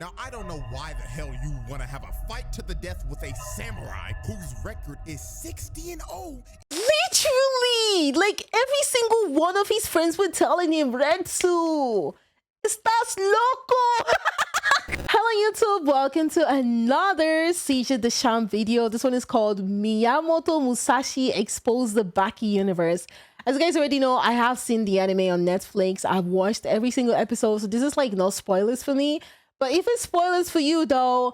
Now, I don't know why the hell you want to have a fight to the death with a samurai whose record is 60-0. Literally! Like, every single one of his friends were telling him, Retsu, estás loco! Hello YouTube, welcome to another Siege of Dachamp video. This one is called Miyamoto Musashi Expose the Baki Universe. As you guys already know, I have seen the anime on Netflix. I've watched every single episode, so this is like no spoilers for me. But if it's spoilers for you though,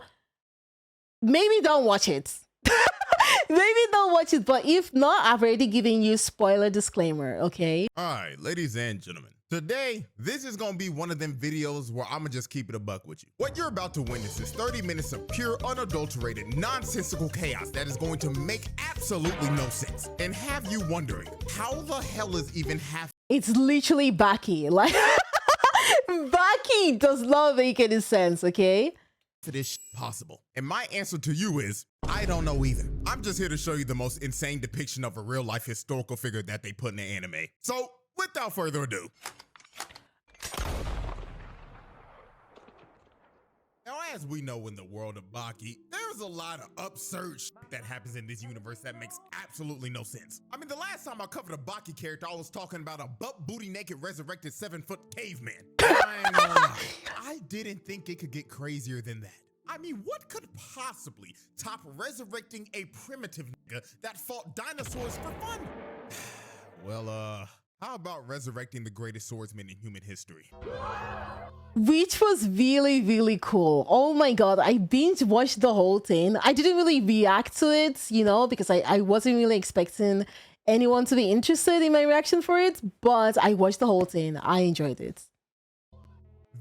maybe don't watch it. Maybe don't watch it, but if not, I've already given you spoiler disclaimer, okay? All right, ladies and gentlemen. Today, this is gonna be one of them videos where I'ma just keep it a buck with you. What you're about to witness is 30 minutes of pure, unadulterated, nonsensical chaos that is going to make absolutely no sense and have you wondering, how the hell is even half— It's literally Baki. Like, Baki does not make any sense, okay? for this shit possible? And my answer to you is, I don't know either. I'm just here to show you the most insane depiction of a real-life historical figure that they put in the anime. So, without further ado, now, as we know in the world of Baki, there's a lot of absurd shit that happens in this universe that makes absolutely no sense. I mean, the last time I covered a Baki character, I was talking about a butt-booty-naked resurrected 7-foot caveman. I ain't gonna lie, I didn't think it could get crazier than that. I mean, what could possibly top resurrecting a primitive nigga that fought dinosaurs for fun? Well, how about resurrecting the greatest swordsman in human history? Which was really cool. Oh my god, I binge watched the whole thing. I didn't really react to it, you know, because I wasn't really expecting anyone to be interested in my reaction for it, but I watched the whole thing. I enjoyed it.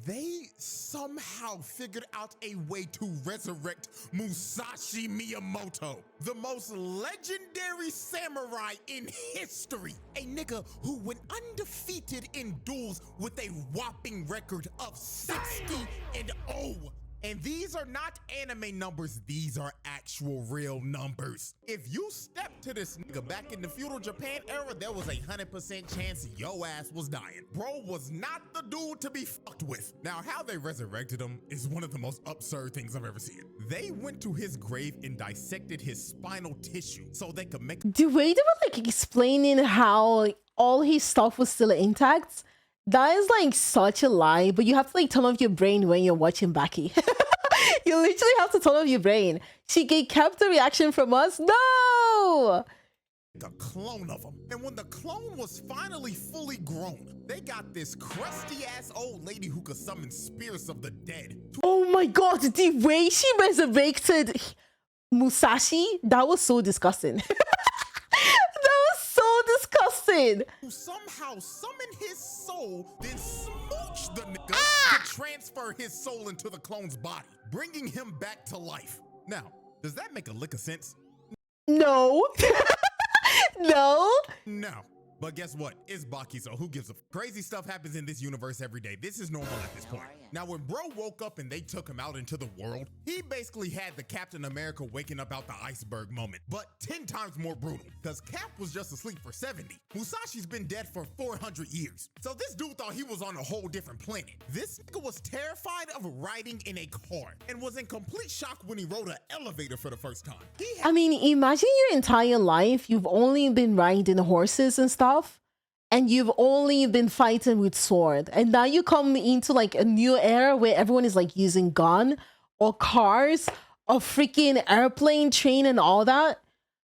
They somehow figured out a way to resurrect Musashi Miyamoto, the most legendary samurai in history. A nigga who went undefeated in duels with a whopping record of 60-0. And these are not anime numbers, these are actual real numbers. If you step to this nigga back in the feudal Japan era, there was a 100% chance your ass was dying. Bro was not the dude to be fucked with. Now, how they resurrected him is one of the most absurd things I've ever seen. They went to his grave and dissected his spinal tissue so they could make— The way they were like explaining how all his stuff was still intact, that is like such a lie, but you have to like turn off your brain when you're watching Baki. You literally have to turn off your brain. She kept the reaction from us. No! a clone of him. And when the clone was finally fully grown, they got this crusty ass old lady who could summon spirits of the dead. Oh my god, the way she resurrected Musashi, that was so disgusting. That was so disgusting. Who somehow summoned his soul, then smooched the nigga to transfer his soul into the clone's body, bringing him back to life. Now, does that make a lick of sense? No. No. No. But guess what? It's Baki, so who gives a f? Crazy stuff happens in this universe every day. This is normal at this point. Now, when bro woke up and they took him out into the world, he basically had the Captain America waking up out the iceberg moment, but 10 times more brutal, because Cap was just asleep for 70. Musashi's been dead for 400 years. So this dude thought he was on a whole different planet. This nigga was terrified of riding in a car and was in complete shock when he rode an elevator for the first time. I mean, imagine your entire life, you've only been riding horses and stuff, and you've only been fighting with sword, and now you come into like a new era where everyone is like using gun or cars or freaking airplane, train and all that.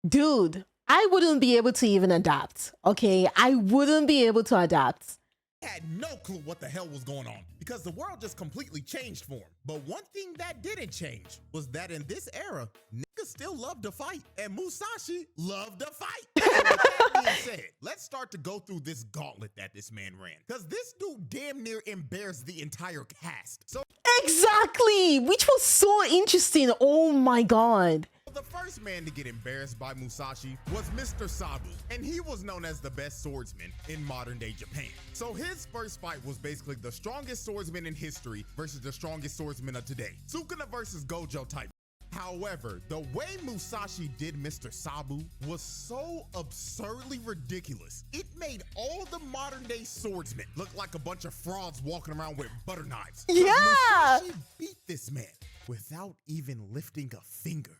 Dude, I wouldn't be able to even adapt. Okay, I wouldn't be able to adapt. Had no clue what the hell was going on because the world just completely changed for him. But one thing that didn't change was that in this era, niggas still love to fight, and Musashi loved to fight. So with that being said, let's start to go through this gauntlet that this man ran, because this dude damn near embarrassed the entire cast. So exactly, which was so interesting. Oh my god. the first man to get embarrassed by Musashi was Mr. Sabu, and he was known as the best swordsman in modern day Japan. So his first fight was basically the strongest swordsman in history versus the strongest swordsman of today. Sukuna versus Gojo type. However, the way Musashi did Mr. Sabu was so absurdly ridiculous. It made all the modern day swordsmen look like a bunch of frauds walking around with butter knives. Yeah! Musashi beat this man without even lifting a finger.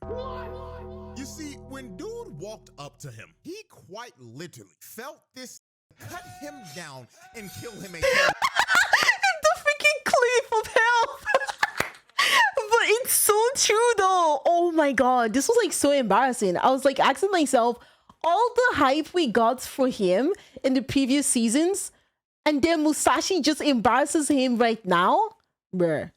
You see, when dude walked up to him, he quite literally felt this cut him down and kill him a The freaking cliff of health. But it's so true though. Oh my god, this was like so embarrassing. I was like asking myself, all the hype we got for him in the previous seasons, and then Musashi just embarrasses him right now? Bruh.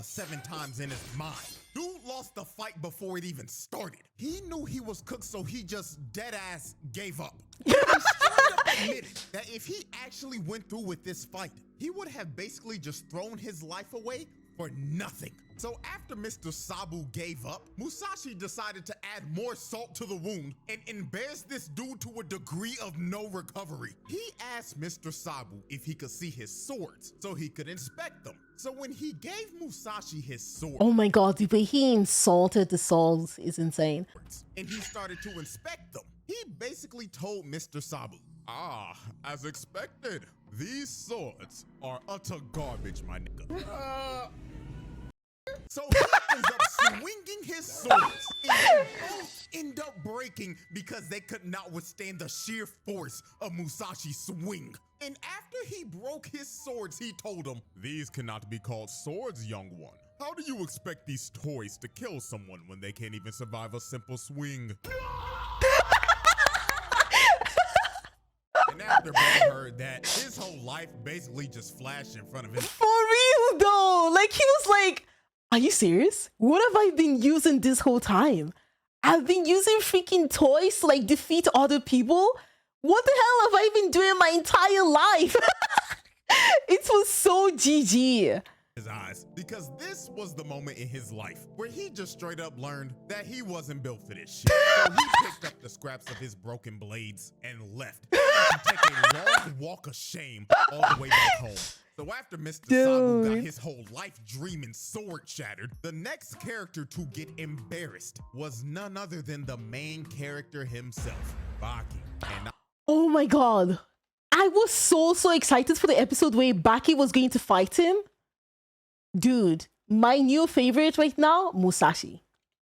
7 times in his mind. Dude lost the fight before it even started. He knew he was cooked, so he just dead ass gave up. He straight up admitted that if he actually went through with this fight, he would have basically just thrown his life away for nothing. So after Mr. Sabu gave up, Musashi decided to add more salt to the wound and embarrass this dude to a degree of no recovery. He asked Mr. Sabu if he could see his swords so he could inspect them. So when he gave Musashi his sword, Oh my god, the way he insulted the swords is insane. and he started to inspect them, he basically told Mr. Sabu, as expected, these swords are utter garbage, my nigga. So he ends up swinging his swords, and they both end up breaking because they could not withstand the sheer force of Musashi's swing. And after he broke his swords, he told him, these cannot be called swords, young one. How do you expect these toys to kill someone when they can't even survive a simple swing? And after Bo heard that, his whole life basically just flashed in front of him. For real though, like he was like, are you serious? What have I been using this whole time? I've been using freaking toys to like defeat other people? What the hell have I been doing my entire life? It was so GG. His eyes, because this was the moment in his life where he just straight up learned that he wasn't built for this shit. So he picked up the scraps of his broken blades and left to take a long walk of shame all the way back home. So after Mr. Sabu got his whole life dream and sword shattered, the next character to get embarrassed was none other than the main character himself, Baki. And Oh my god. I was so excited for the episode where Baki was going to fight him. Dude, my new favorite right now, Musashi.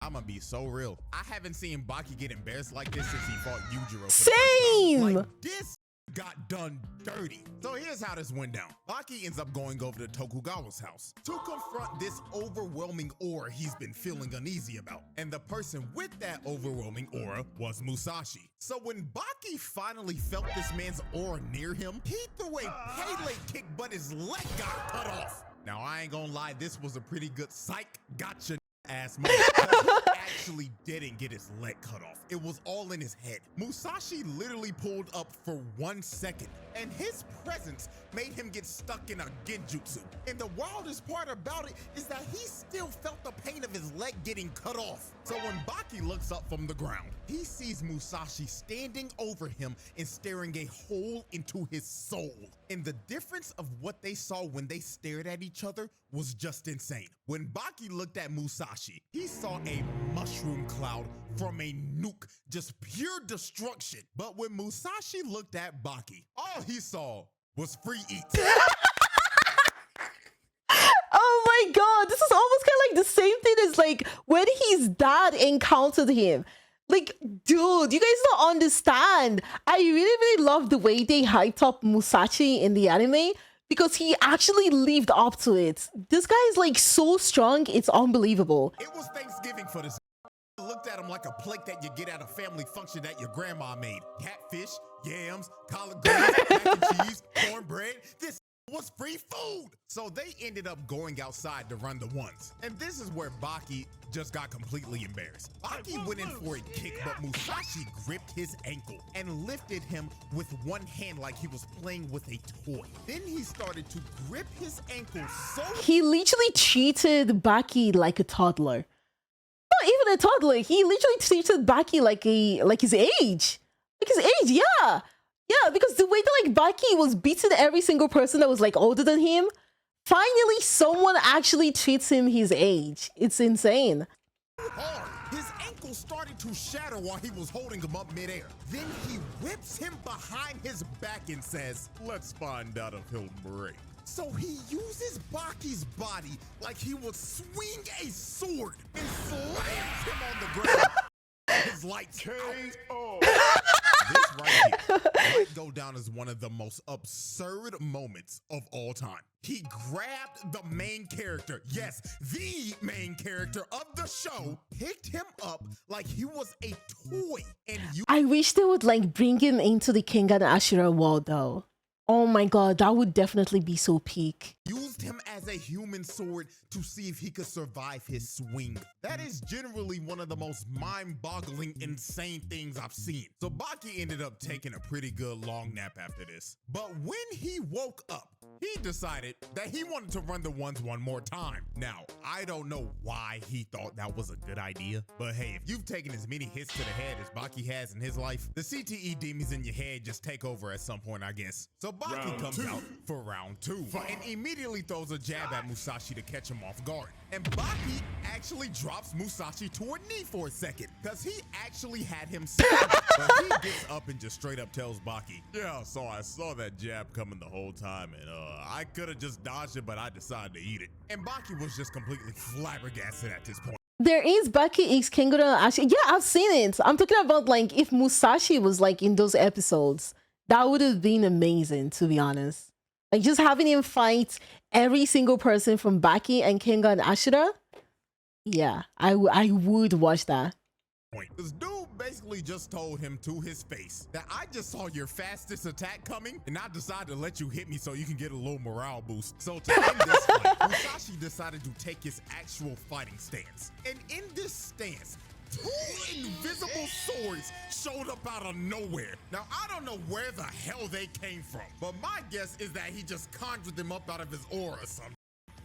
I'm gonna be so real. I haven't seen Baki get embarrassed like this since he fought Yujiro. Same! Like, this got done dirty. So here's how this went down. Baki ends up going over to Tokugawa's house to confront this overwhelming aura he's been feeling uneasy about. And the person with that overwhelming aura was Musashi. So when Baki finally felt this man's aura near him, he threw a Pele kick, but his leg got cut off. Now, I ain't gonna lie, this was a pretty good psych gotcha ass moment. He actually didn't get his leg cut off. It was all in his head. Musashi literally pulled up for 1 second, and his presence made him get stuck in a genjutsu. And the wildest part about it is that he still felt the pain of his leg getting cut off. So when Baki looks up from the ground, he sees Musashi standing over him and staring a hole into his soul. And the difference of what they saw when they stared at each other was just insane. When Baki looked at Musashi, he saw a mushroom cloud from a nuke, just pure destruction. But when Musashi looked at Baki, all he saw was free eats. Oh my god, this is almost kind of like the same thing as like when his dad encountered him. Like, dude, you guys don't understand. I really love the way they hyped up Musashi in the anime because he actually lived up to it. This guy is like so strong, it's unbelievable. It was Thanksgiving for this. I looked at him like a plate that you get at a family function that your grandma made. Catfish, yams, collard greens, mac and cheese, cornbread. This was free food. So they ended up going outside to run the ones. And this is where Baki just got completely embarrassed. Baki went in for a kick, but Musashi gripped his ankle and lifted him with one hand like he was playing with a toy. Then he started to grip his ankle so He literally treated Baki like a toddler. Not even a toddler. He literally treated Baki like his age. Like his age, yeah. Yeah, because the way that like Baki was beating every single person that was like older than him, finally someone actually treats him his age. It's insane. hard, his ankle started to shatter while he was holding him up midair. Then he whips him behind his back and says, "Let's find out if he'll break." So he uses Baki's body like he would swing a sword and slams him on the ground. His lights KO. This right here might go down as one of the most absurd moments of all time. He grabbed the main character, yes, the main character of the show, picked him up like he was a toy, and I wish they would like bring him into the Kengan Ashura world though. Oh my god, that would definitely be so peak. used him as a human sword to see if he could survive his swing. That is generally one of the most mind-boggling, insane things I've seen. So Baki ended up taking a pretty good long nap after this. But when he woke up, he decided that he wanted to run the ones one more time. Now, I don't know why he thought that was a good idea, but hey, if you've taken as many hits to the head as Baki has in his life, the CTE demons in your head just take over at some point, I guess. So Baki comes out for round 2 and immediately throws a jab at Musashi to catch him off guard. And Baki actually drops Musashi to a knee for a second, because he actually had him stunned. But he gets up and just straight up tells Baki, "Yeah, so I saw that jab coming the whole time, and I could have just dodged it, but I decided to eat it." And Baki was just completely flabbergasted at this point. There is Baki X Kenguru Ashi. Yeah, I've seen it. I'm talking about like if Musashi was like in those episodes, that would have been amazing, to be honest. Like just having him fight every single person from Baki and Kengan Ashura. Yeah, I would watch that. This dude basically just told him to his face that I just saw your fastest attack coming and I decided to let you hit me so you can get a little morale boost. So to end this fight, Musashi decided to take his actual fighting stance. And in this stance, 2 invisible swords showed up out of nowhere. Now, I don't know where the hell they came from, but my guess is that he just conjured them up out of his aura or something.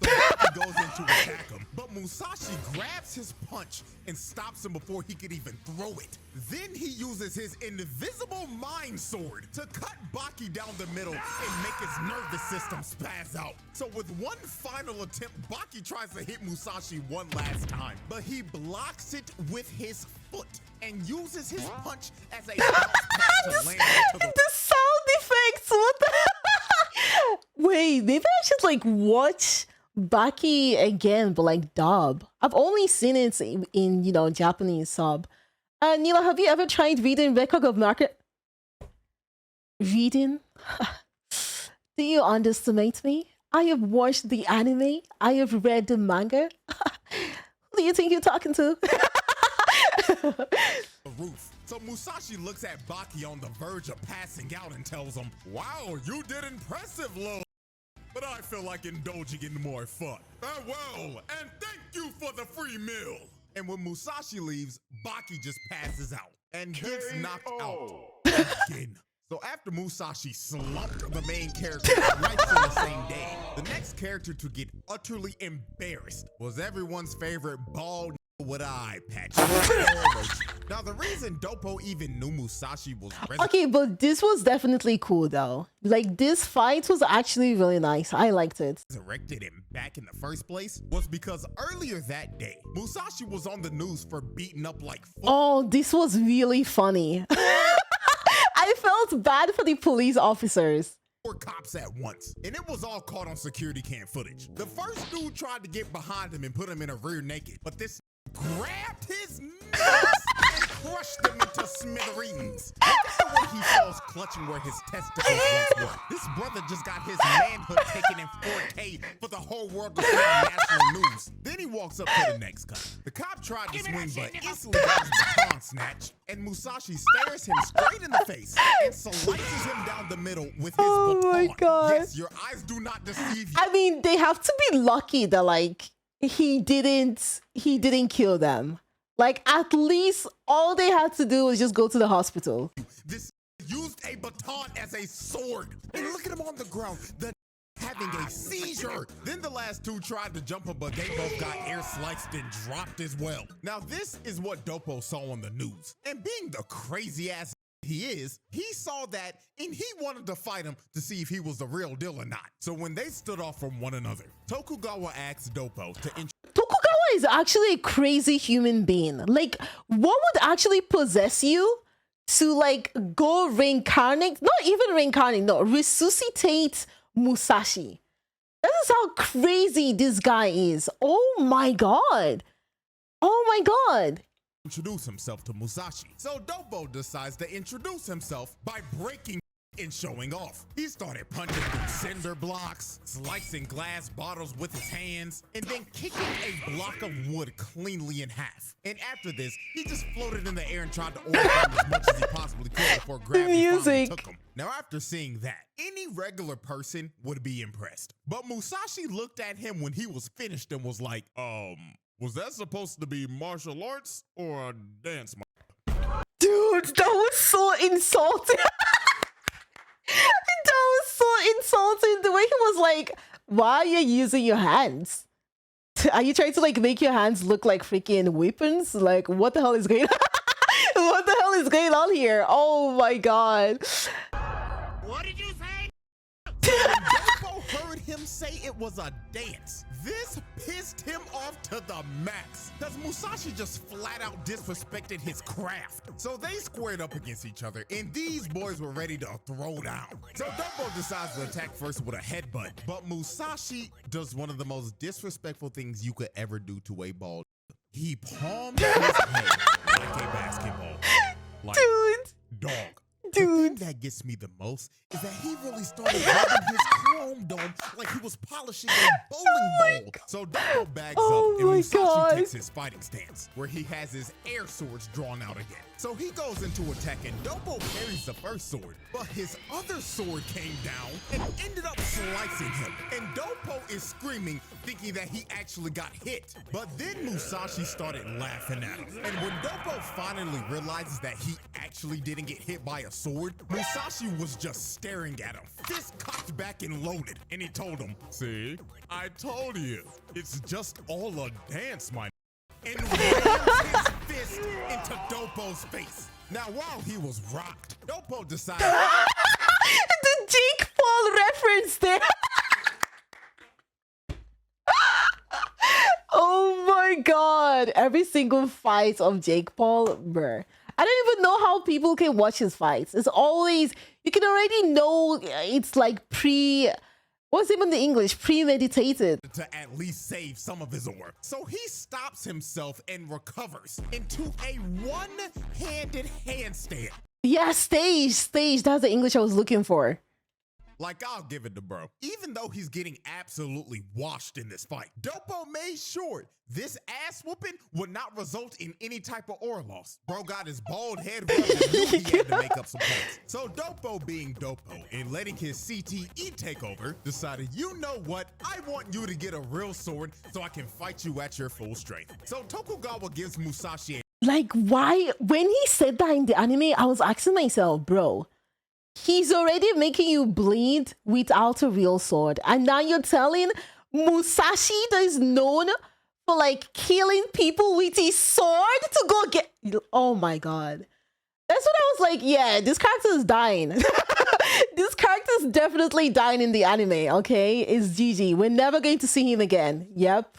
So Baki goes in to attack him, but Musashi grabs his punch and stops him before he could even throw it. Then he uses his invisible mind sword to cut Baki down the middle and make his nervous system spaz out. So with one final attempt, Baki tries to hit Musashi one last time, but he blocks it with his foot and uses his punch as a bounce pad to land into the sound effects. What the? Wait, maybe I should like watch Baki again, but like dub. I've only seen it in you know, Japanese sub. Nila, have you ever tried reading Record of Market? Reading? Do you underestimate me? I have watched the anime. I have read the manga. Who do you think you're talking to? The roof. So Musashi looks at Baki on the verge of passing out and tells him, "Wow, you did impressive, Lord. But I feel like indulging in more fun. Farewell, and thank you for the free meal." And when Musashi leaves, Baki just passes out and gets knocked out again. So after Musashi slumped the main character right on the same day, the next character to get utterly embarrassed was everyone's favorite bald with eye patch. Now the reason Doppo even knew Musashi was okay, but this was definitely cool though. Like this fight was actually really nice. I liked it. Resurrected him back in the first place was because earlier that day, Musashi was on the news for beating up like oh, this was really funny. I felt bad for the police officers. 4 cops at once, and it was all caught on security cam footage. The first dude tried to get behind him and put him in a rear naked, but this grabbed his nuts and crushed him into smithereens. Look at the way he falls clutching where his testicles once were. This brother just got his manhood taken in 4K for the whole world to see on national news. Then he walks up to the next cop. The cop tried to swing, but instantly got his baton snatched, and Musashi stares him straight in the face and slices him down the middle with his baton. My god. Yes, your eyes do not deceive you. I mean, they have to be lucky that like he didn't kill them. Like at least all they had to do was just go to the hospital. This used a baton as a sword. And look at him on the ground, having a seizure. Then the last 2 tried to jump him, but they both got air sliced and dropped as well. Now this is what Doppo saw on the news. And being the crazy ass he is, he saw that and he wanted to fight him to see if he was the real deal or not. So when they stood off from one another, Tokugawa asked Doppo to Tokugawa guy is actually a crazy human being. Like, what would actually possess you to like go reincarnate? Not even reincarnate, no, resuscitate Musashi. That is how crazy this guy is. Oh my god. Oh my god. Introduce himself to Musashi. So Dopo decides to introduce himself by breaking and showing off. He started punching through cinder blocks, slicing glass bottles with his hands, and then kicking a block of wood cleanly in half. And after this, he just floated in the air and tried to overcome as much as he possibly could before gravity finally took him. Now, after seeing that, any regular person would be impressed. But Musashi looked at him when he was finished and was like, was that supposed to be martial arts or a dance? Dude, that was so insulting. That was so insulting. The way he was like, why are you using your hands? Are you trying to like make your hands look like freaking weapons? Like, what the hell is going on? What the hell is going on here? Oh my god. What did you say? Dopo heard him say it was a dance. This pissed him off to the max, because Musashi just flat out disrespected his craft. So they squared up against each other, and these boys were ready to throw down. So Dopo decides to attack first with a headbutt, but Musashi does one of the most disrespectful things you could ever do to a ball. He palmed his head like a basketball. Like, dude. Dog. Dude. The thing that gets me the most is that he really started rubbing his chrome dome like he was polishing a bowling ball. So Dopo bags up and Musashi takes his fighting stance, where he has his air swords drawn out again. So he goes into attack and Dopo parries the first sword, but his other sword came down and ended up slicing him. And Dopo is screaming, thinking that he actually got hit. But then Musashi started laughing at him. And when Dopo finally realizes that he actually didn't get hit by a sword, Musashi was just staring at him, fist cocked back and loaded. And he told him, "See, I told you, it's just all a dance, my." And rammed his fist into Dopo's face. Now, while he was rocked, Dopo decided the Jake Paul reference there. Oh my god. Every single fight of Jake Paul, bruh. I don't even know how people can watch his fights. It's always, you can already know it's like what's even the English? Premeditated. To at least save some of his ore. So he stops himself and recovers into a one-handed handstand. Yeah, stage. That's the English I was looking for. Like, I'll give it to bro. Even though he's getting absolutely washed in this fight, Dopo made sure this ass whooping would not result in any type of ore loss. Bro got his bald head rubbed and knew he had to make up some points. So Dopo, being Dopo and letting his CTE take over, decided, you know what? I want you to get a real sword so I can fight you at your full strength. So Tokugawa gives Musashi like, why? When he said that in the anime, I was asking myself, bro, he's already making you bleed without a real sword. And now you're telling Musashi, that is known for like killing people with his sword, to go get... Oh my god. That's what I was like, yeah, this character is dying. This character is definitely dying in the anime, okay? It's GG. We're never going to see him again. Yep.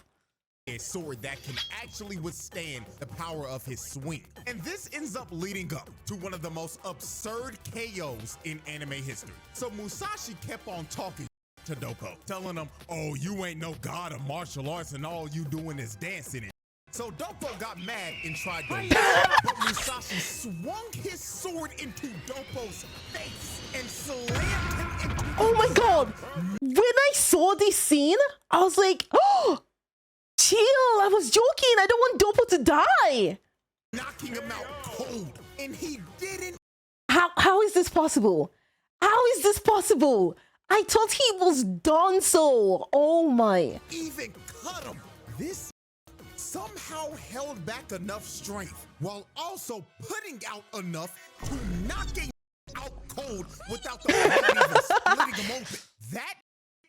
A sword that can actually withstand the power of his swing. And this ends up leading up to one of the most absurd KOs in anime history. So Musashi kept on talking to Dopo, telling him, oh, you ain't no god of martial arts and all you doing is dancing. So Dopo got mad and tried to but Musashi swung his sword into Dopo's face and slammed him into... Oh my god! When I saw this scene, I was like, oh! Chill, I was joking. I don't want Dopo to die. Knocking him out cold, and he didn't. How is this possible? How is this possible? I thought he was done so. Oh my. Even cut him. This somehow held back enough strength while also putting out enough to knock him out cold without the even splitting him open. That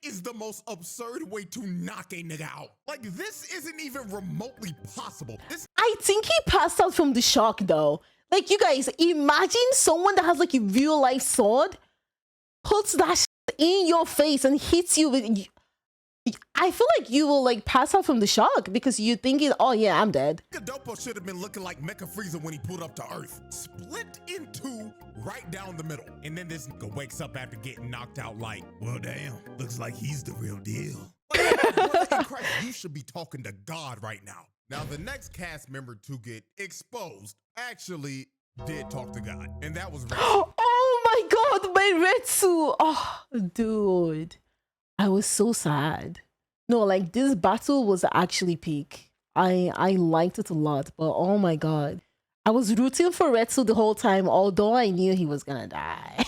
is the most absurd way to knock a nigga out. Like, this isn't even remotely possible. I think he passed out from the shock though. Like, you guys, imagine someone that has like a real life sword puts that shit in your face and hits you with... I feel like you will like pass out from the shock because you're thinking, oh yeah, I'm dead. Dopo should have been looking like Mecha Frieza when he pulled up to Earth. Split in two right down the middle. And then this nigga wakes up after getting knocked out like, well, damn, looks like he's the real deal. Brother in Christ, you should be talking to God right now. Now, the next cast member to get exposed actually did talk to God, and that was Retsu. Oh my god, my Retsu! Oh, dude. I was so sad. No, like this battle was actually peak. I liked it a lot, but oh my god. I was rooting for Retsu the whole time, although I knew he was gonna die.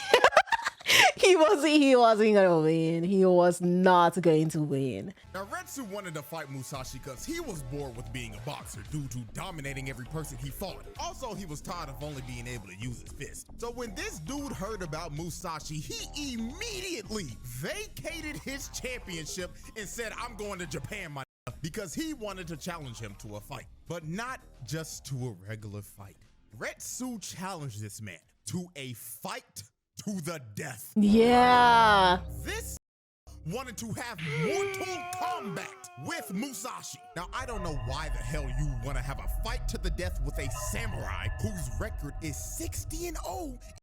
He wasn't gonna win. He was not going to win. Now, Retsu wanted to fight Musashi because he was bored with being a boxer due to dominating every person he fought. Also, he was tired of only being able to use his fist. So when this dude heard about Musashi, he immediately vacated his championship and said, I'm going to Japan, my nigga, because he wanted to challenge him to a fight, but not just to a regular fight. Retsu challenged this man to a fight to the death. Yeah. This wanted to have Mortal Kombat with Musashi. Now, I don't know why the hell you want to have a fight to the death with a samurai whose record is 60-0.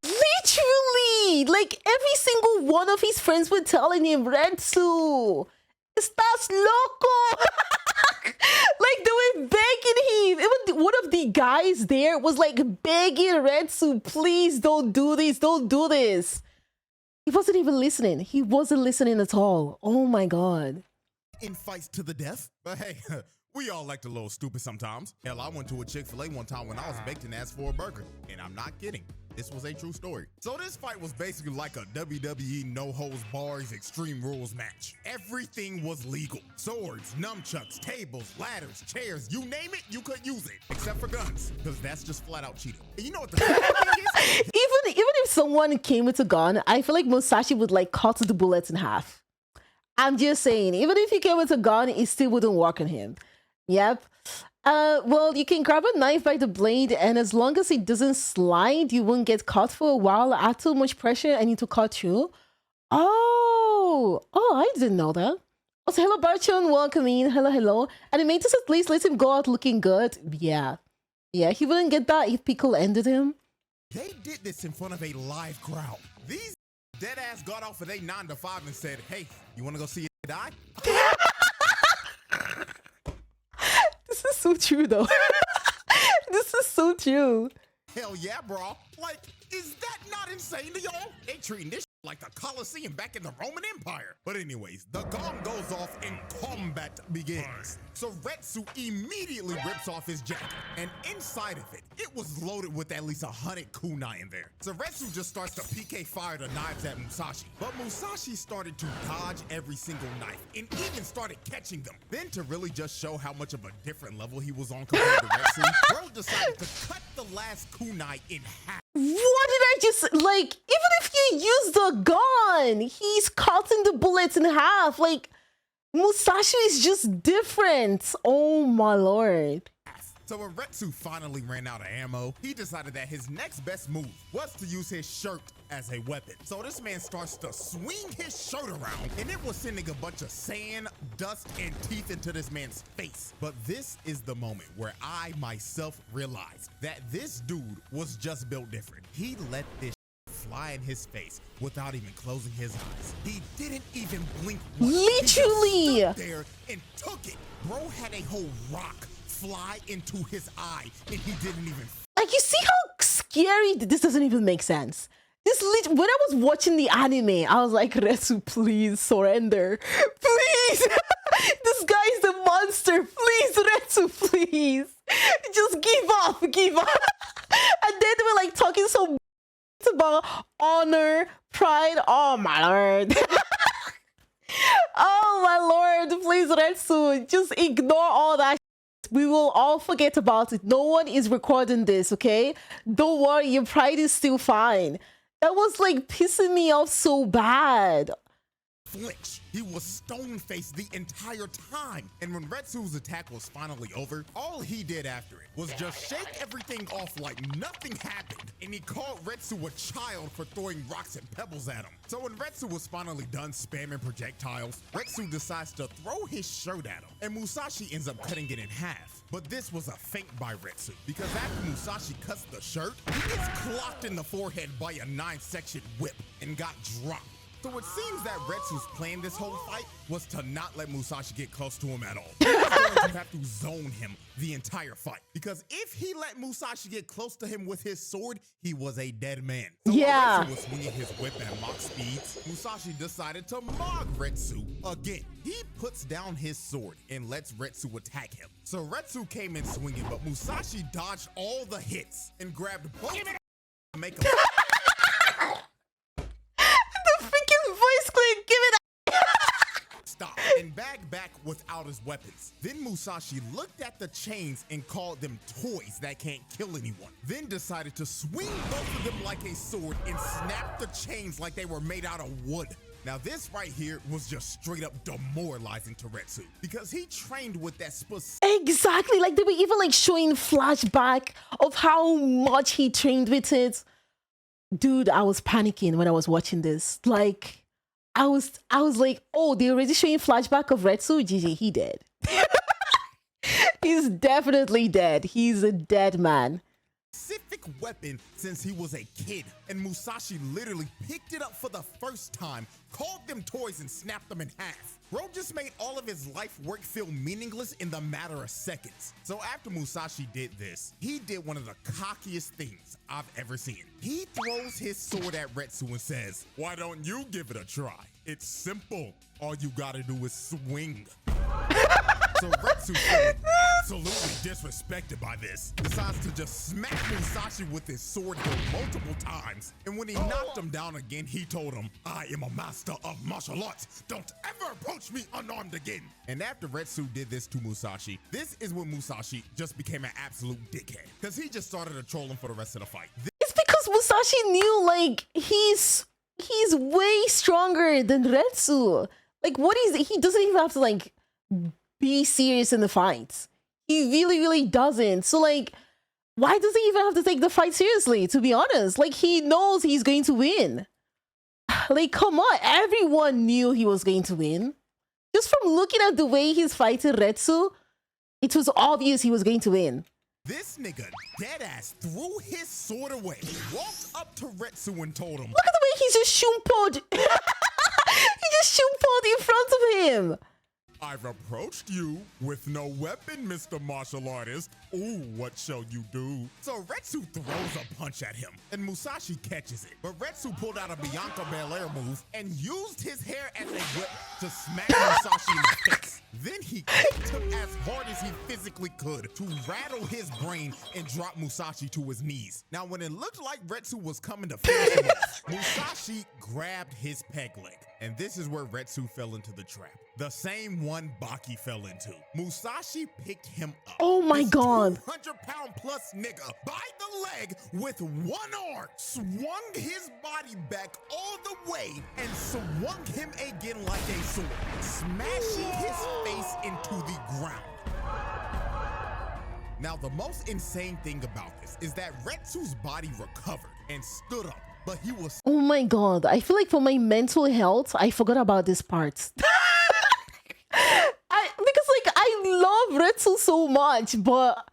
Literally! Like, every single one of his friends were telling him, Retsu, estás loco! Like, they were begging him. Even one of the guys there was like begging Retsu, please don't do this, don't do this. He wasn't even listening. He wasn't listening at all. Oh my god. In fights to the death? But hey, we all act a little stupid sometimes. Hell, I went to a Chick-fil-A one time when I was baked and asked for a burger. And I'm not kidding. This was a true story. So this fight was basically like a WWE no-holds-bars Extreme Rules match. Everything was legal. Swords, nunchucks, tables, ladders, chairs, you name it, you could use it. Except for guns, because that's just flat-out cheating. And you know what the thing is? Even if someone came with a gun, I feel like Musashi would like cut the bullets in half. I'm just saying, even if he came with a gun, it still wouldn't work on him. Yep. Well, you can grab a knife by the blade, and as long as it doesn't slide, you won't get caught for a while. Add too much pressure and it will cut you. Oh, I didn't know that. Also, hello, Barchon, welcome in. Hello. Animators, at least let him go out looking good. Yeah, he wouldn't get that if Pickle ended him. They did this in front of a live crowd. These dead ass got off of their 9 to 5 and said, hey, you want to go see it die? This is so true, though. This is so true. Hell yeah, bro. Like, is that not insane to y'all? They treating this like the Colosseum back in the Roman Empire. But anyways, the gong goes off and combat begins. So Retsu immediately rips off his jacket, and inside of it was loaded with at least 100 kunai in there. So Retsu just starts to PK fire the knives at Musashi. But Musashi started to dodge every single knife and even started catching them. Then to really just show how much of a different level he was on compared to Retsu, bro decided to cut the last kunai in half. What did I just, like, even if you use the gun, he's cutting the bullets in half. Like, Musashi is just different. Oh my lord. So when Retsu finally ran out of ammo, he decided that his next best move was to use his shirt as a weapon. So this man starts to swing his shirt around, and it was sending a bunch of sand, dust, and teeth into this man's face. But this is the moment where I myself realized that this dude was just built different. He let this fly in his face without even closing his eyes. He didn't even blink once. Literally. He just stood there and took it. Bro had a whole rock fly into his eye, and he didn't even. Like, you see how scary this doesn't even make sense. When I was watching the anime, I was like, Retsu, please surrender, please. This guy is a monster. Please, Retsu, please, just give up. And then they were like talking so about honor, pride. Oh my lord. Oh my lord, please, Retsu, just ignore all that. We will all forget about it. No one is recording this, okay? Don't worry, your pride is still fine. That was like pissing me off so bad. flinch. He was stone-faced the entire time. And when Retsu's attack was finally over, all he did after it was just shake everything off like nothing happened. And he called Retsu a child for throwing rocks and pebbles at him. So when Retsu was finally done spamming projectiles, Retsu decides to throw his shirt at him. And Musashi ends up cutting it in half. But this was a feint by Retsu, because after Musashi cuts the shirt, he gets clocked in the forehead by a 9-section whip and got dropped. So it seems that Retsu's plan this whole fight was to not let Musashi get close to him at all. He was going to have to zone him the entire fight, because if he let Musashi get close to him with his sword, he was a dead man. So while Retsu was swinging his whip at mock speeds, Musashi decided to mock Retsu again. He puts down his sword and lets Retsu attack him. So Retsu came in swinging, but Musashi dodged all the hits and grabbed both to make a stop and back without his weapons. Then Musashi looked at the chains and called them toys that can't kill anyone. Then decided to swing both of them like a sword and snap the chains like they were made out of wood. Now this right here was just straight up demoralizing to Retsu, because he trained with that specific— Exactly, like they were even like showing flashback of how much he trained with it. Dude, I was panicking when I was watching this. Like, I was like, oh, they're already showing flashback of Retsu. GG, he dead. He's definitely dead. He's a dead man. Specific weapon since he was a kid, and Musashi literally picked it up for the first time, called them toys, and snapped them in half. Bro just made all of his life work feel meaningless in the matter of seconds. So after Musashi did this, he did one of the cockiest things I've ever seen. He throws his sword at Retsu and says, "Why don't you give it a try? It's simple. All you gotta do is swing." So Retsu, feeling absolutely disrespected by this, decides to just smack Musashi with his sword hilt multiple times. And when he knocked him down again, he told him, "I am a master of martial arts. Don't ever approach me unarmed again." And after Retsu did this to Musashi, this is when Musashi just became an absolute dickhead, because he just started to troll him for the rest of the fight. It's because Musashi knew, like, he's way stronger than Retsu. Like, what is— he doesn't even have to, like, be serious in the fights. He really doesn't. So, like, why does he even have to take the fight seriously, to be honest? Like, he knows he's going to win. Like, come on, everyone knew he was going to win. Just from looking at the way he's fighting Retsu, it was obvious he was going to win. This nigga deadass threw his sword away, walked up to Retsu and told him— look at the way he just shumpoed. He just shumpoed in front of him. "I've approached you with no weapon, Mr. Martial Artist. Ooh, what shall you do?" So Retsu throws a punch at him, and Musashi catches it. But Retsu pulled out a Bianca Belair move and used his hair as a whip to smack Musashi in the face. Then he kicked him as hard as he physically could to rattle his brain and drop Musashi to his knees. Now, when it looked like Retsu was coming to finish him off, Musashi grabbed his peg leg. And this is where Retsu fell into the trap. The same one Baki fell into. Musashi picked him up. Oh my God. 200-pound plus nigga by the leg with one arm, swung his body back all the way and swung him again like a sword, smashing his face into the ground. Now, the most insane thing about this is that Retsu's body recovered and stood up, but he was— oh my God, I feel like for my mental health, I forgot about this part. Because like I love Retsu so much, but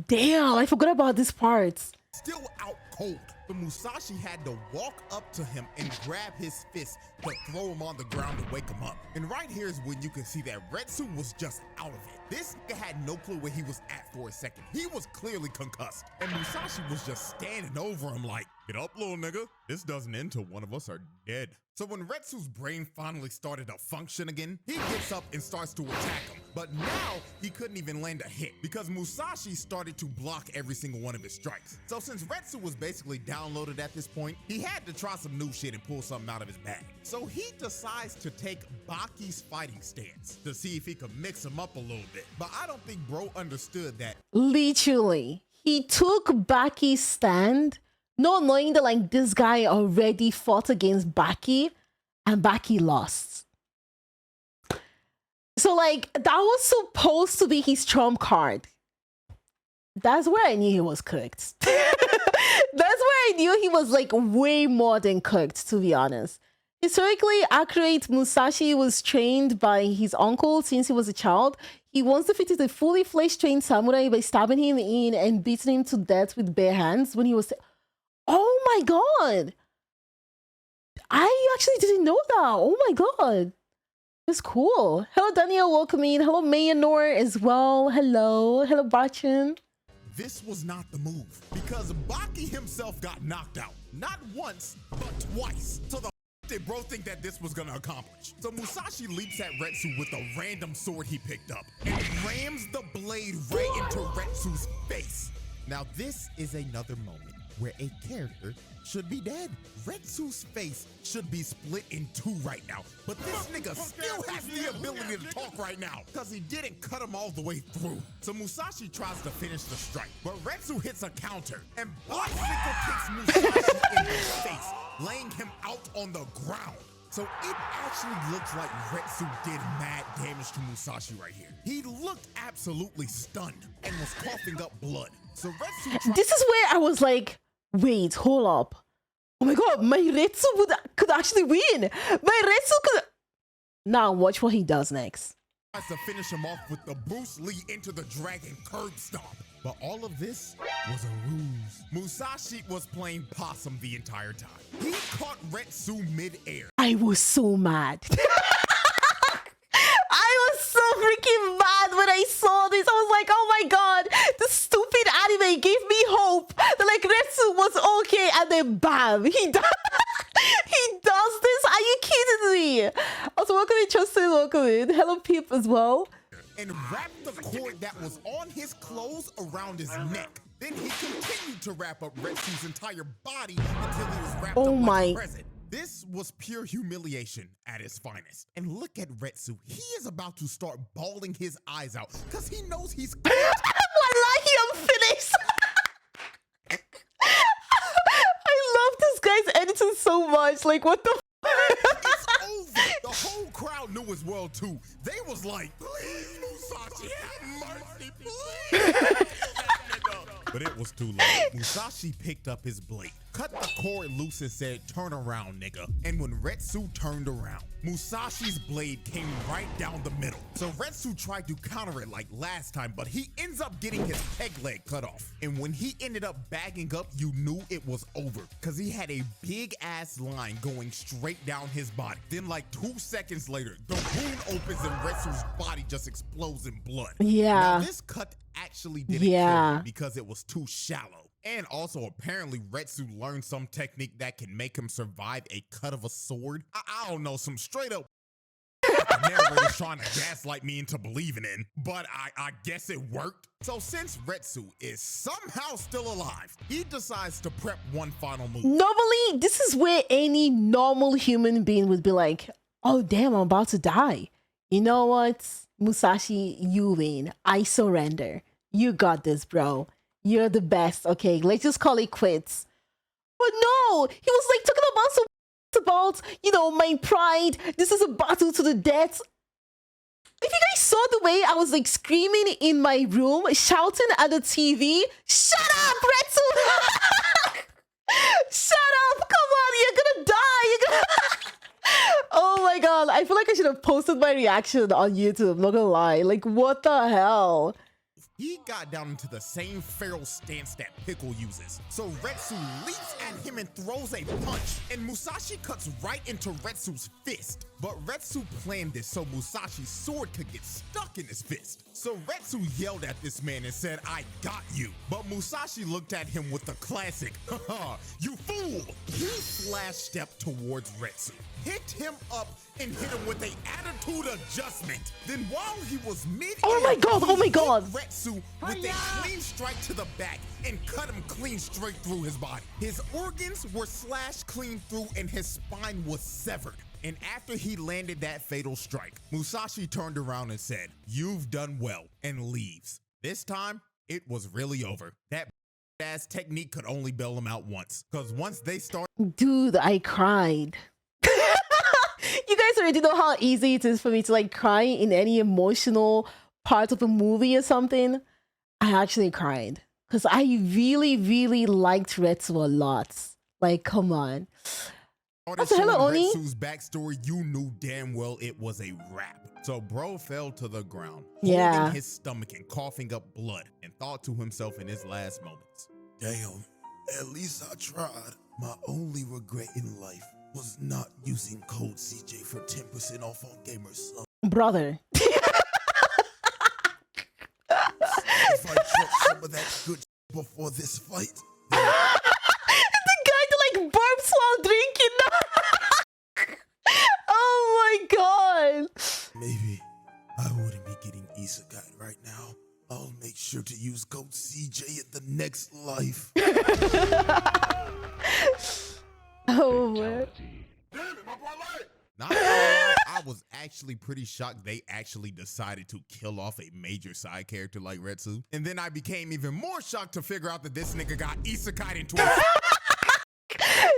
damn, I forgot about this part. Still out cold. But Musashi had to walk up to him and grab his fist to throw him on the ground to wake him up. And right here is when you can see that Retsu was just out of it. This nigga had no clue where he was at for a second. He was clearly concussed. And Musashi was just standing over him like, "Get up, little nigga. This doesn't end till one of us are dead." So when Retsu's brain finally started to function again, he gets up and starts to attack him. But now he couldn't even land a hit because Musashi started to block every single one of his strikes. So since Retsu was basically downloaded at this point, he had to try some new shit and pull something out of his bag. So he decides to take Baki's fighting stance to see if he could mix him up a little bit. But I don't think bro understood that. Literally, he took Baki's stand, not knowing that like this guy already fought against Baki, and Baki lost. So like that was supposed to be his trump card. That's where I knew he was cooked. That's where I knew he was like way more than cooked, to be honest. Historically accurate, Musashi was trained by his uncle since he was a child. He once defeated a fully flesh-trained samurai by stabbing him in and beating him to death with bare hands when he was... Oh my god! I actually didn't know that. Oh my god. That's cool. Hello, Daniel. Welcome in. Hello, Mayanor as well. Hello. Hello, Bachan. This was not the move because Baki himself got knocked out. Not once, but twice. So the did bro think that this was gonna accomplish? So Musashi leaps at Retsu with a random sword he picked up and rams the blade right into Retsu's face. Now this is another moment where a character should be dead. Retsu's face should be split in two right now, but this nigga still has the ability to talk right now because he didn't cut him all the way through. So Musashi tries to finish the strike, but Retsu hits a counter and bicycle kicks Musashi in the face, laying him out on the ground. So it actually looks like Retsu did mad damage to Musashi right here. He looked absolutely stunned and was coughing up blood. So Retsu this is where I was like, wait, hold up. Oh my god, my Retsu could actually win. My Retsu could... Now watch what he does next. Tries to finish him off with the Bruce Lee into the dragon curb stomp. But all of this was a ruse. Musashi was playing possum the entire time. He caught Retsu mid-air. I was so mad. I was so freaking mad when I saw this. I was like, oh my god, the stupid anime gave me hope that like Retsu was okay, and then bam, he does this. Are you kidding me? Also, welcome in, Justin. Welcome in. Hello, Peep as well. And wrapped the cord that was on his clothes around his neck. Then he continued to wrap up Retsu's entire body until he was wrapped up like a present. This was pure humiliation at its finest. And look at Retsu. He is about to start bawling his eyes out because he knows he's Wallahi, I'm finished. I love this guy's editing so much. Like, what the It's over. The whole crowd knew as well, too. They was like, please, Musashi, have mercy, please. But it was too late. Musashi picked up his blade, cut the cord loose and said, turn around, nigga. And when Retsu turned around, Musashi's blade came right down the middle. So Retsu tried to counter it like last time, but he ends up getting his peg leg cut off. And when he ended up bagging up, you knew it was over because he had a big ass line going straight down his body. Then like 2 seconds later, the wound opens and Retsu's body just explodes in blood. Yeah. Now this cut actually didn't kill him because it was too shallow. And also, apparently, Retsu learned some technique that can make him survive a cut of a sword. I don't know, some straight up the narrator's trying to gaslight me into believing in, but I guess it worked. So since Retsu is somehow still alive, he decides to prep one final move. Normally, this is where any normal human being would be like, oh damn, I'm about to die. You know what? Musashi, you win. I surrender. You got this, bro. You're the best. Okay, let's just call it quits. But no, he was like talking about you know, my pride. This is a battle to the death. If you guys saw the way I was like screaming in my room, shouting at the TV, shut up, Retsu! Shut up! Come on, you're gonna die! You're gonna... Oh my god, I feel like I should have posted my reaction on YouTube, not gonna lie. Like, what the hell? He got down into the same feral stance that Pickle uses. So Retsu leaps at him and throws a punch, and Musashi cuts right into Retsu's fist. But Retsu planned this so Musashi's sword could get stuck in his fist. So Retsu yelled at this man and said, I got you. But Musashi looked at him with the classic, haha, you fool! He flash stepped towards Retsu, hit him up, and hit him with an attitude adjustment. Then while he was mid-air, oh my god, Retsu with a clean strike to the back and cut him clean straight through his body. His organs were slashed clean through and his spine was severed. And after he landed that fatal strike, Musashi turned around and said, you've done well, and leaves. This time, it was really over. That ass technique could only bail him out once, because once they started... Dude, I cried. You guys already know how easy it is for me to like cry in any emotional part of a movie or something. I actually cried because I really, really liked Retsu a lot. Like, come on. That's hello, Oni. Retsu's backstory, you knew damn well it was a wrap. So bro fell to the ground, Yeah. holding his stomach and coughing up blood, and thought to himself in his last moments, damn, at least I tried. My only regret in life was not using code CJ for 10% off on Gamers. Brother. If I took some of that good before this fight. The guy that like burps while drinking. Oh my god. Maybe I wouldn't be getting isekai right now. I'll make sure to use code CJ in the next life. Oh man. Not gonna lie, I was actually pretty shocked they actually decided to kill off a major side character like Retsu. And then I became even more shocked to figure out that this nigga got isekai'd into a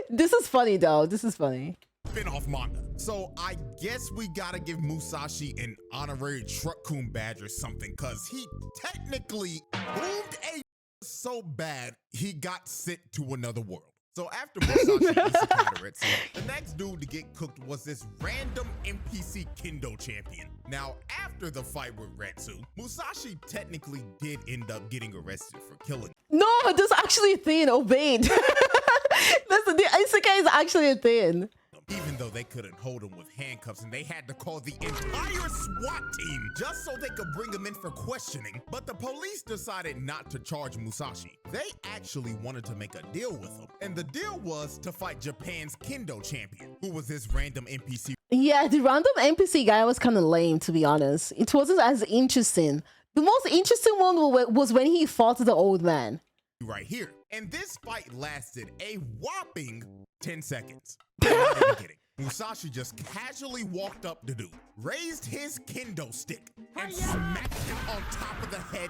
This is funny though. This is funny. spin-off manga. So I guess we gotta give Musashi an honorary truck-kun badge or something, cause he technically boomed a so bad he got sent to another world. So after Musashi isekai'd Retsu, the next dude to get cooked was this random NPC Kendo champion. Now, after the fight with Retsu, Musashi technically did end up getting arrested for killing. No, that's actually a thing. Obeyed. The isekai is actually a thing. Even though they couldn't hold him with handcuffs and they had to call the entire SWAT team just so they could bring him in for questioning, but the police decided not to charge Musashi. They actually wanted to make a deal with him, and the deal was to fight Japan's Kendo champion, who was this random NPC. Yeah, the random NPC guy was kind of lame, to be honest. It wasn't as interesting. The most interesting one was when he fought the old man. Right here. And this fight lasted a whopping 10 seconds. I'm not even kidding. Musashi just casually walked up to dude, raised his kendo stick, and smacked him on top of the head.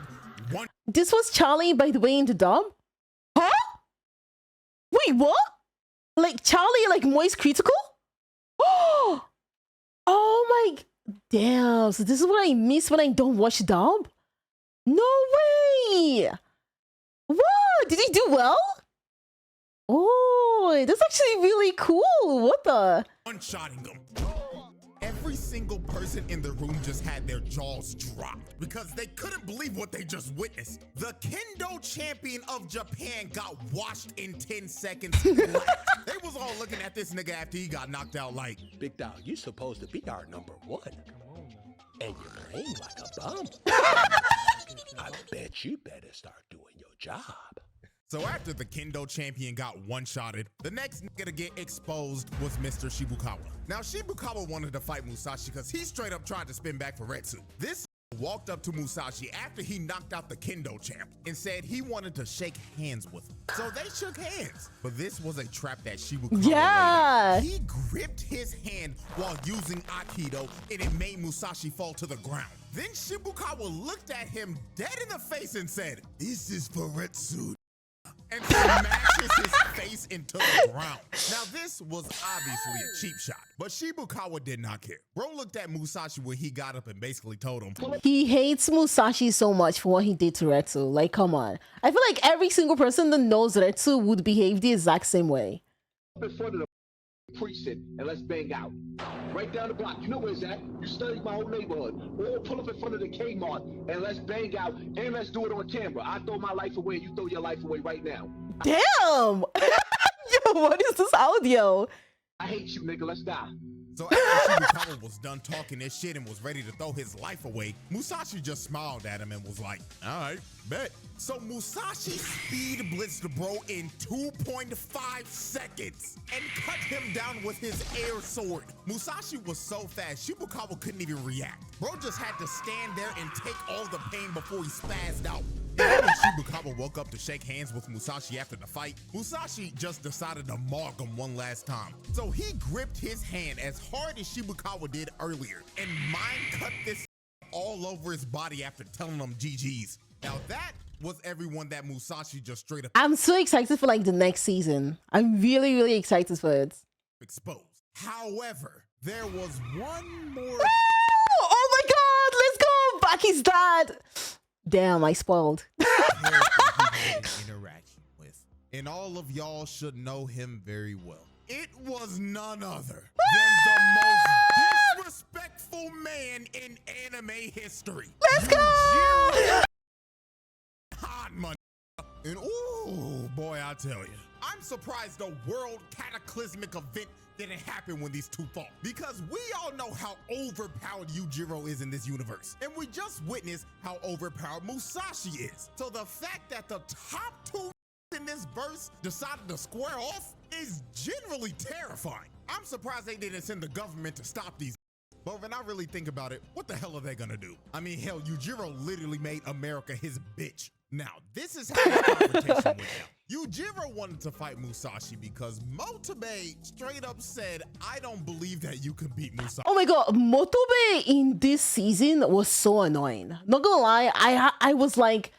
This was Charlie, by the way, in the dub? Huh? Wait, what? Like Charlie, like Moist Critical? Oh my, damn. So this is what I miss when I don't watch dub? No way. What? Did he do well? Oh, that's actually really cool. What the? One-shotting them. Every single person in the room just had their jaws dropped because they couldn't believe what they just witnessed. The Kendo champion of Japan got washed in 10 seconds flat. They was all looking at this nigga after he got knocked out like, big dog, you supposed to be our number one. And you're playing like a bum. I bet you better start doing your job. So after the Kendo champion got one-shotted, the next nigga to get exposed was Mr. Shibukawa. Now Shibukawa wanted to fight Musashi because he straight up tried to spin back for Retsu. This walked up to Musashi after he knocked out the Kendo champ and said he wanted to shake hands with him. So they shook hands. But this was a trap that Shibukawa laid out. He gripped his hand while using Aikido and it made Musashi fall to the ground. Then Shibukawa looked at him dead in the face and said, "This is for Retsu," and smashes his face into the ground. Now this was obviously a cheap shot, but Shibukawa did not care. Bro looked at Musashi when he got up and basically told him, he hates Musashi so much for what he did to Retsu. Like, come on. I feel like every single person that knows Retsu would behave the exact same way. In front of the precinct and let's bang out. Right down the block. You know where it's at. You study my whole neighborhood. Or pull up in front of the Kmart and let's bang out and let's do it on camera. I throw my life away and you throw your life away right now. Damn! Yo, what is this audio? I hate you, nigga. Let's die. So after Shibukawa was done talking this shit and was ready to throw his life away, Musashi just smiled at him and was like, all right, bet. So Musashi speed blitzed the bro in 2.5 seconds and cut him down with his air sword. Musashi was so fast, Shibukawa couldn't even react. Bro just had to stand there and take all the pain before he spazzed out. And when Shibukawa woke up to shake hands with Musashi after the fight, Musashi just decided to mark him one last time. So he gripped his hand as hard as Shibukawa did earlier and mind cut this all over his body after telling him GG's. Now that was everyone that Musashi just straight up I'm so excited for like the next season. I'm really, really excited for it. exposed. However, There was one more Oh my god, let's go! Baki's dad! Damn, I spoiled. character he had an interaction with, and all of y'all should know him very well. It was none other than the most disrespectful man in anime history. Let's go! Hot money. And ooh, boy, I tell you, I'm surprised the world cataclysmic event didn't happen when these two fought, because we all know how overpowered Yujiro is in this universe, and we just witnessed how overpowered Musashi is. So the fact that the top two in this verse decided to square off is generally terrifying. I'm surprised they didn't send the government to stop these. But when I really think about it, what the hell are they gonna do? I mean, hell, Yujiro literally made America his bitch. Now, this is how the confrontation went down. Yujiro wanted to fight Musashi because Motobe straight up said, I don't believe that you can beat Musashi. Oh my god, Motobe in this season was so annoying. Not gonna lie, I was like,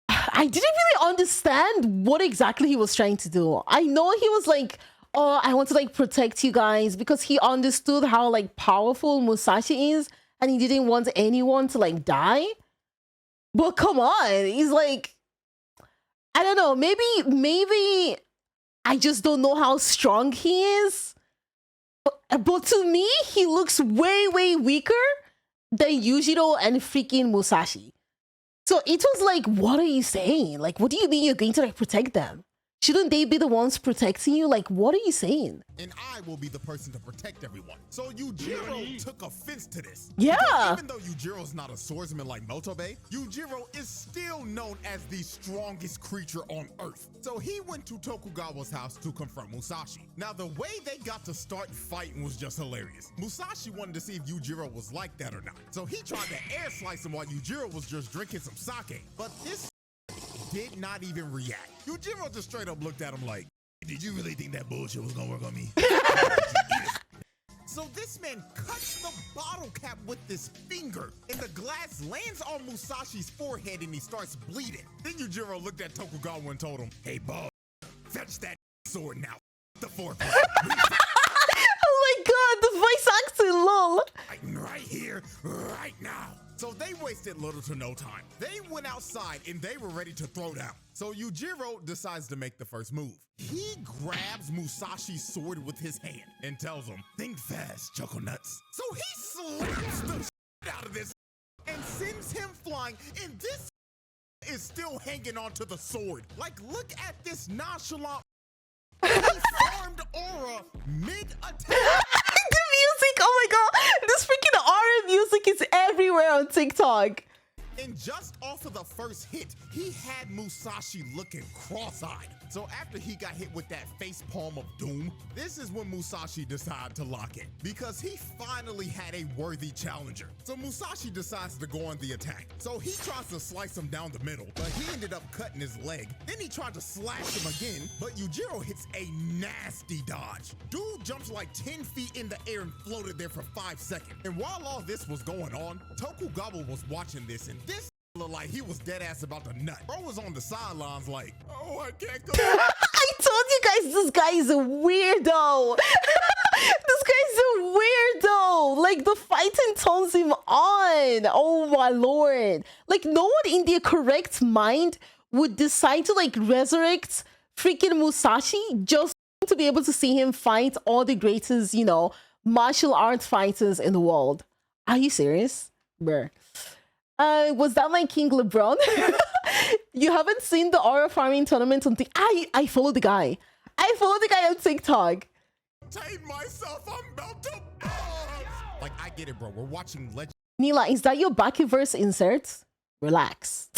I didn't really understand what exactly he was trying to do. I know he was like, oh, I want to like protect you guys, because he understood how like powerful Musashi is and he didn't want anyone to like die. But come on, he's like, I don't know, maybe I just don't know how strong he is. But to me, he looks way weaker than Yujiro and freaking Musashi. So it was like, what are you saying? Like, what do you mean you're going to like protect them? Shouldn't they be the ones protecting you? Like, what are you saying? And I will be the person to protect everyone. So Yujiro took offense to this. Yeah. Because even though Yujiro's not a swordsman like Motobe, Yujiro is still known as the strongest creature on Earth. So he went to Tokugawa's house to confront Musashi. Now, the way they got to start fighting was just hilarious. Musashi wanted to see if Yujiro was like that or not. So he tried to air slice him while Yujiro was just drinking some sake. But this did not even react. Yujiro just straight up looked at him like, did you really think that bullshit was gonna work on me? So this man cuts the bottle cap with his finger, and the glass lands on Musashi's forehead and he starts bleeding. Then Yujiro looked at Tokugawa and told him, hey, boss, fetch that sword now. The forehead. Oh my god, the voice acting, lol. Right here, right now. So they wasted little to no time. They went outside and they were ready to throw down. So Yujiro decides to make the first move. He grabs Musashi's sword with his hand and tells him, think fast, Choco Nuts. So he slaps the shit out of this and sends him flying, and this is still hanging onto the sword. Like, look at this nonchalant formed aura mid-attack. The music, oh my god, this freaking aura music is everywhere on TikTok. And just off of the first hit, he had Musashi looking cross-eyed. So after he got hit with that face palm of doom, this is when Musashi decided to lock in, because he finally had a worthy challenger. So Musashi decides to go on the attack. So he tries to slice him down the middle, but he ended up cutting his leg. Then he tried to slash him again, but Yujiro hits a nasty dodge. Dude jumps like 10 feet in the air and floated there for 5 seconds. And while all this was going on, Tokugawa was watching this, and this looked like he was dead ass about to nut. Bro was on the sidelines like, oh, I can't go. I told you guys this guy is a weirdo. This guy's a weirdo. Like, the fighting turns him on. Oh my lord. Like, no one in their correct mind would decide to like resurrect freaking Musashi just to be able to see him fight all the greatest, you know, martial arts fighters in the world. Are you serious? Bruh. Was that like King LeBron? You haven't seen the aura farming tournament on I follow the guy. I follow the guy on TikTok. Tame myself, I'm about to like, I get it, bro. We're watching Legends Nila, is that your Bakiverse insert? Relax.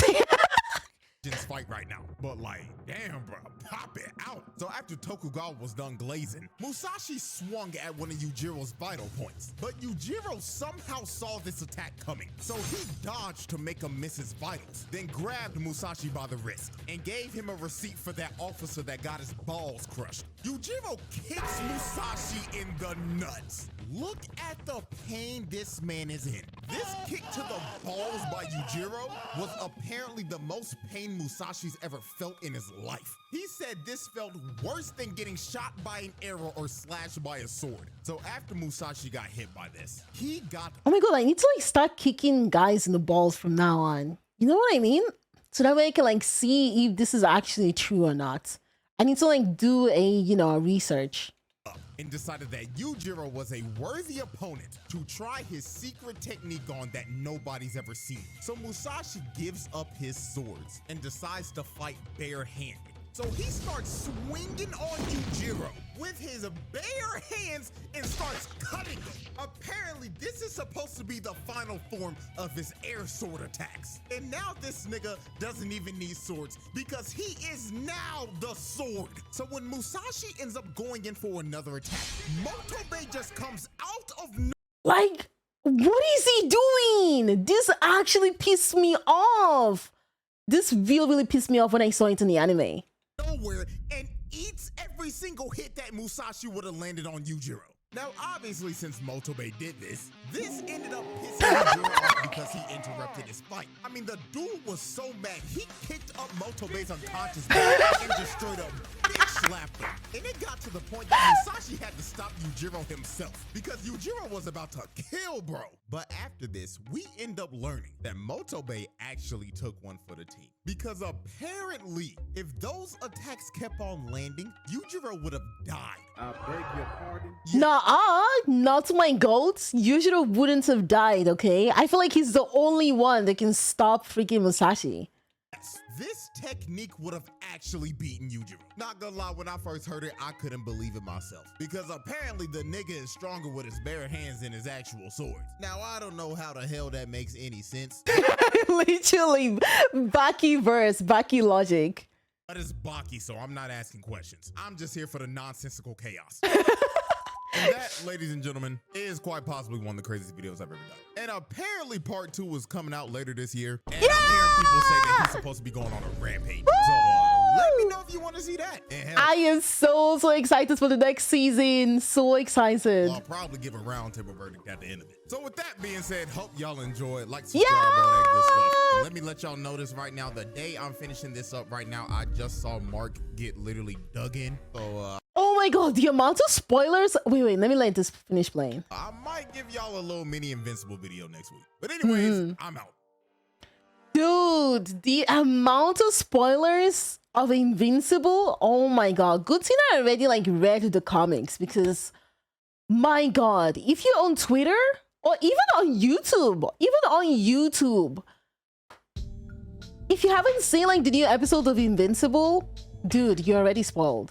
fight right now. But like, damn, bro, pop it out. So after Tokugawa was done glazing, Musashi swung at one of Yujiro's vital points. But Yujiro somehow saw this attack coming. So he dodged to make him miss his vitals, then grabbed Musashi by the wrist and gave him a receipt for that officer that got his balls crushed. Yujiro kicks Musashi in the nuts. Look at the pain this man is in. This kick to the balls by Yujiro was apparently the most pain Musashi's ever felt in his life. He said this felt worse than getting shot by an arrow or slashed by a sword. So after Musashi got hit by this, he got— Oh my god, I need to like start kicking guys in the balls from now on. You know what I mean? So that way I can like see if this is actually true or not. I need to like do a research. And decided that Yujiro was a worthy opponent to try his secret technique on that nobody's ever seen. So Musashi gives up his swords and decides to fight barehanded. So he starts swinging on Yujiro with his bare hands and starts cutting him. Apparently, this is supposed to be the final form of his air sword attacks. And now this nigga doesn't even need swords because he is now the sword. So when Musashi ends up going in for another attack, Motobe just comes out of Like, what is he doing? This actually pissed me off. This really pissed me off when I saw it in the anime. nowhere and eats every single hit that Musashi would have landed on Yujiro. Now, obviously, since Motobe did this ended up pissing Yujiro off because he interrupted his fight. I mean, the dude was so mad, he kicked up Motobe's unconscious body and just straight up bitch slapped him. And it got to the point that Musashi had to stop Yujiro himself because Yujiro was about to kill bro. But after this, we end up learning that Motobe actually took one for the team. Because apparently, if those attacks kept on landing, Yujiro would have died. I beg your pardon? Nah, not my goats. Yujiro wouldn't have died, okay? I feel like he's the only one that can stop freaking Musashi. Yes, this technique would have actually beaten Yujiro. Not gonna lie, when I first heard it, I couldn't believe it myself. Because apparently the nigga is stronger with his bare hands than his actual swords. Now, I don't know how the hell that makes any sense. Literally, Baki verse, Baki logic. But it's Baki, so I'm not asking questions. I'm just here for the nonsensical chaos. And that, ladies and gentlemen, is quite possibly one of the craziest videos I've ever done. And apparently part 2 is coming out later this year. And I'm hearing people say that he's supposed to be going on a rampage. So let me know if you want to see that. And hell, I am so excited for the next season. So excited. I'll probably give a roundtable verdict at the end of it. So with that being said, hope y'all enjoyed. Like, subscribe, all that good stuff. And let me let y'all know this right now. The day I'm finishing this up right now, I just saw Mark get literally dug in. So Oh my god, the amount of spoilers. Wait, let me let this finish playing. I might give y'all a little mini Invincible video next week. But anyways, I'm out. Dude, the amount of spoilers of Invincible. Oh my god. Good thing I already like read the comics, because my god, if you're on Twitter or even on YouTube, if you haven't seen like the new episode of Invincible, dude, you're already spoiled.